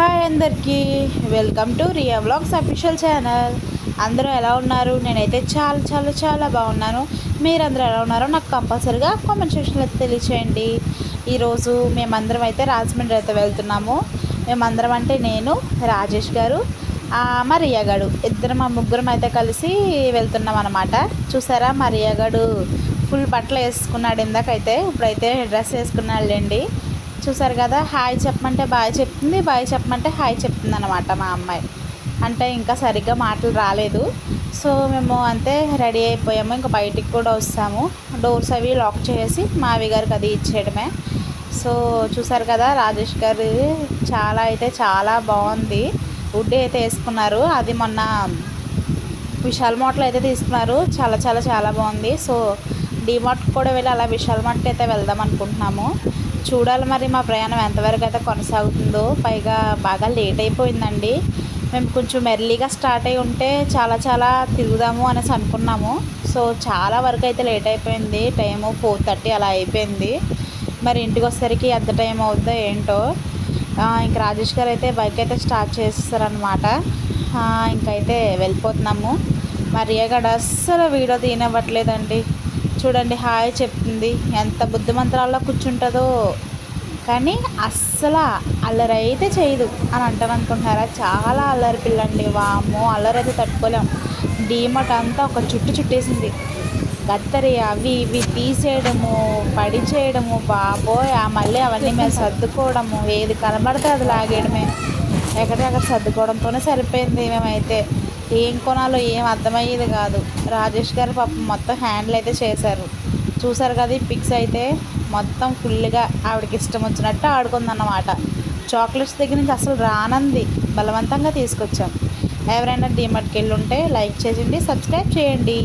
Hi అందరికీ, welcome to Riya vlogs official channel. అందరూ ఎలా ఉన్నారు? నేనైతే చాలా చాలా చాలా బాగున్నాను. మీరందరూ ఎలా ఉన్నారో నాకు కంపల్సరీగా కామెంట్ సెక్షన్లో తెలియచేయండి. ఈరోజు మేమందరం అయితే రాజమండ్రి అయితే వెళ్తున్నాము. మేమందరం అంటే నేను, రాజేష్ గారు, మా రియా గారు మా ముగ్గురం అయితే కలిసి వెళ్తున్నాం అనమాట. చూసారా, మా రియా గారు ఫుల్ బట్టలు వేసుకున్నాడు ఇందాకైతే. ఇప్పుడైతే డ్రెస్ వేసుకున్నాడులేండి. చూసారు కదా, హాయ్ చెప్పమంటే బాయ్ చెప్తుంది, బాయ్ చెప్పమంటే హాయ్ చెప్తుంది అనమాట మా అమ్మాయి. అంటే ఇంకా సరిగ్గా మాటలు రాలేదు. సో మేము అంతే రెడీ అయిపోయాము. ఇంకా బయటికి కూడా వస్తాము. డోర్స్ అవి లాక్ చేసి మావి గారికి అది ఇచ్చేయడమే. సో చూసారు కదా, రాజేష్ గారు చాలా బాగుంది. వుడ్ అయితే వేసుకున్నారు. అది మొన్న విశాల్ మార్ట్లో అయితే తీసుకున్నారు. చాలా బాగుంది. సో డీమార్ట్ కూడా వెళ్ళి అలా విశాల్ మార్ట్కి అయితే వెళ్దాం అనుకుంటున్నాము. చూడాలి మరి మా ప్రయాణం ఎంతవరకు అయితే కొనసాగుతుందో. పైగా బాగా లేట్ అయిపోయిందండి. మేము కొంచెం ఎర్లీగా స్టార్ట్ అయి ఉంటే చాలా తిరుగుదాము అనేసి అనుకున్నాము. సో చాలా వరకు అయితే లేట్ అయిపోయింది. టైము 4:30 అలా అయిపోయింది. మరి ఇంటికి వచ్చేసరికి ఎంత టైం అవుతుందో ఏంటో. ఇంక రాజేష్ గారు అయితే బైక్ అయితే స్టార్ట్ చేస్తారనమాట. ఇంకైతే వెళ్ళిపోతున్నాము. మరి గడ అస్సలు వీడియో తీయనివ్వట్లేదండి. చూడండి, హాయ్ చెప్తుంది. ఎంత బుద్ధిమంతరాల్లో కూర్చుంటుందో, కానీ అస్సలు అల్లరి అయితే చేయదు అని అంటాను అనుకుంటున్నారా. చాలా అల్లరి పిల్లండి. వామ్మో, అల్లరి అయితే తట్టుకోలేం. డీమార్ట్ అంతా ఒక చుట్టేసింది. గత్తరి అవి ఇవి తీసేయడము, పడి చేయడము, బాబోయ్. మళ్ళీ అవన్నీ మేము సర్దుకోవడము, ఏది కనబడితే అది లాగేయడమే. ఎక్కడికక్కడ సర్దుకోవడంతోనే సరిపోయింది. మేమైతే ఏం కొనాలో ఏం అర్థమయ్యేది కాదు. రాజేష్ గారు పాపం మొత్తం హ్యాండిల్ అయితే చేశారు. చూసారు కదా, ఈ పిక్స్ అయితే మొత్తం ఫుల్గా ఆవిడకి ఇష్టం వచ్చినట్టు ఆడుకుందన్నమాట. చాక్లెట్స్ దగ్గర నుంచి అసలు రానంది, బలవంతంగా తీసుకొచ్చాం. ఎవరైనా డీమార్ట్కి వెళ్ళి ఉంటే లైక్ చేయండి, సబ్స్క్రైబ్ చేయండి.